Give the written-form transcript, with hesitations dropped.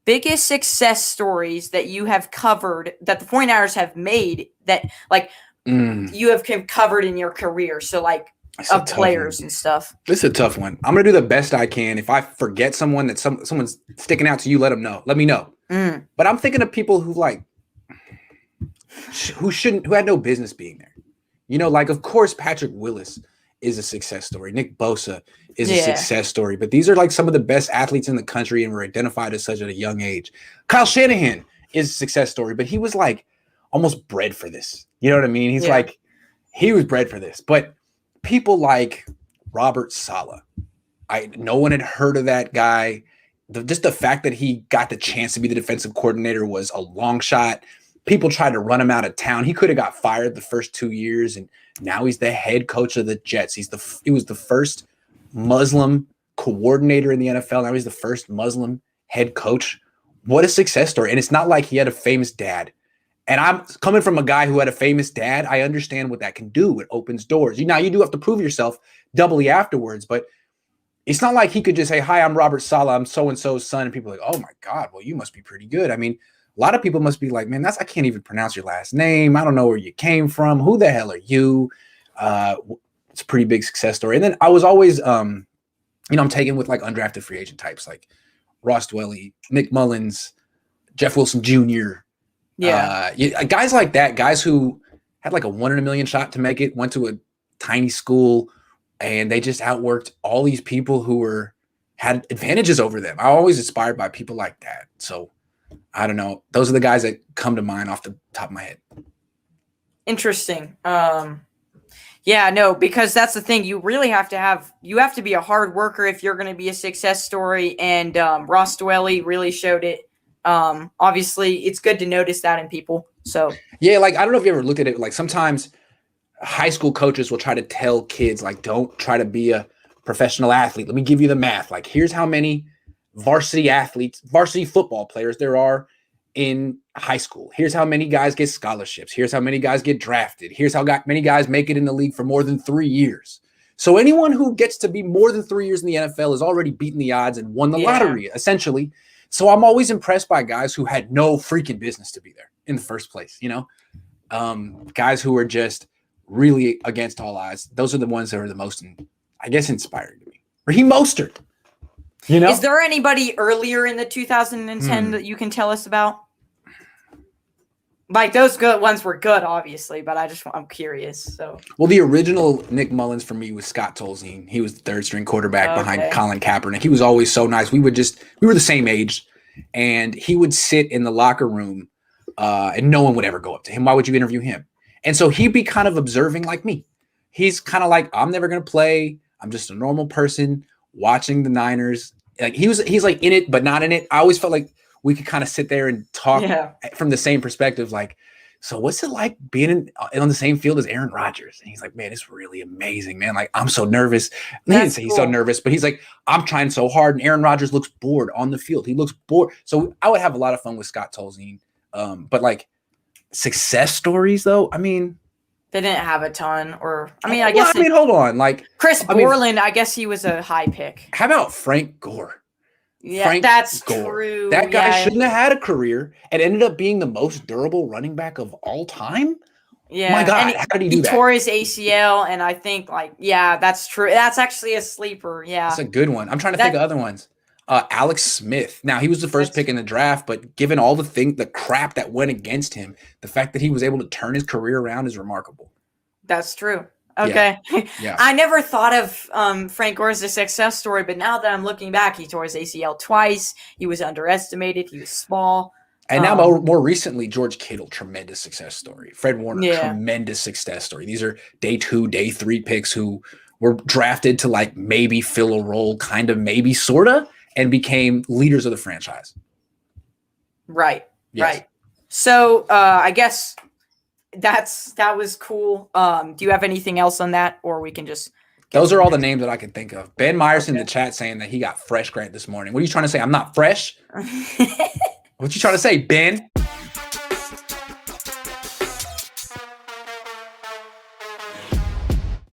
biggest success stories that you have covered that the 49ers have made that like you have covered in your career? So like of players and stuff. This is a tough one. I'm gonna do the best I can. If I forget someone that someone's sticking out to you, let me know. But I'm thinking of people who like who had no business being there. You know, like of course Patrick Willis is a success story. Nick Bosa is a success story. But these are like some of the best athletes in the country and were identified as such at a young age. Kyle Shanahan is a success story, but he was like almost bred for this. You know what I mean? He's like he was bred for this. But people like Robert Saleh, no one had heard of that guy. Just the fact that he got the chance to be the defensive coordinator was a long shot. People tried to run him out of town. He could have got fired the first 2 years, and now he's the head coach of the Jets. He was the first Muslim coordinator in the NFL. Now he's the first Muslim head coach. What a success story. And it's not like he had a famous dad. And I'm coming from a guy who had a famous dad. I understand what that can do. It opens doors. Now you do have to prove yourself doubly afterwards, but it's not like he could just say, "Hi, I'm Robert Saleh. I'm so-and-so's son." And people are like, "Oh my God, well, you must be pretty good." I mean, a lot of people must be like, "Man, I can't even pronounce your last name. I don't know where you came from. Who the hell are you?" It's a pretty big success story. And then I was always, I'm taken with like undrafted free agent types like Ross Dwelly, Nick Mullins, Jeff Wilson Jr., guys like that, guys who had like a 1 in a million shot to make it, went to a tiny school, and they just outworked all these people who had advantages over them. I'm always inspired by people like that. So I don't know. Those are the guys that come to mind off the top of my head. Interesting. Because that's the thing. You really have to be a hard worker if you're going to be a success story. And Ross Dwelly really showed it. Obviously it's good to notice that in people. So yeah, like I don't know if you ever looked at it, like sometimes high school coaches will try to tell kids like, don't try to be a professional athlete. Let me give you the math. Like here's how many varsity football players there are in high school. Here's how many guys get scholarships. Here's how many guys get drafted. Here's how many guys make it in the league for more than 3 years. So anyone who gets to be more than 3 years in the NFL has already beaten the odds and won the lottery, essentially. So I'm always impressed by guys who had no freaking business to be there in the first place, guys who are just really against all odds. Those are the ones that are the most, inspiring to me. Raheem Mostert, Is there anybody earlier in the 2010 that you can tell us about? Like those good ones were good, obviously, but I'm curious. So, well, the original Nick Mullins for me was Scott Tolzien. He was the third string quarterback behind Colin Kaepernick. He was always so nice. We were the same age, and he would sit in the locker room, and no one would ever go up to him. Why would you interview him? And so he'd be kind of observing like me. He's kind of like, I'm never gonna play. I'm just a normal person watching the Niners. Like he's like in it, but not in it. I always felt like we could kind of sit there and talk from the same perspective. Like, so what's it like being on the same field as Aaron Rodgers? And he's like, man, it's really amazing, man. Like, I'm so nervous. He didn't say he's so nervous, but he's like, I'm trying so hard. And Aaron Rodgers looks bored on the field. He looks bored. So I would have a lot of fun with Scott Tolzien. But like success stories though, I mean, they didn't have a ton, hold on. Like Chris Borland, I guess he was a high pick. How about Frank Gore? Yeah, that's true. That guy shouldn't have had a career and ended up being the most durable running back of all time. Yeah. My God, how did he do that? He tore his ACL, and I think, that's true. That's actually a sleeper. Yeah. That's a good one. I'm trying to think of other ones. Alex Smith. Now, he was the first pick in the draft, but given all the crap that went against him, the fact that he was able to turn his career around is remarkable. That's true. Okay. Yeah. I never thought of Frank Gore as a success story, but now that I'm looking back, he tore his ACL twice. He was underestimated. He was small. And now more recently, George Kittle, tremendous success story. Fred Warner, tremendous success story. These are day 2, day 3 picks who were drafted to like maybe fill a role, kind of, maybe, sort of, and became leaders of the franchise. Right. Yes. Right. So I guess that was cool. Do you have anything else on that, or we can just? Those are all the names that I can think of. Ben Myers in the chat saying that he got fresh grant this morning. What are you trying to say? I'm not fresh? What you trying to say, Ben?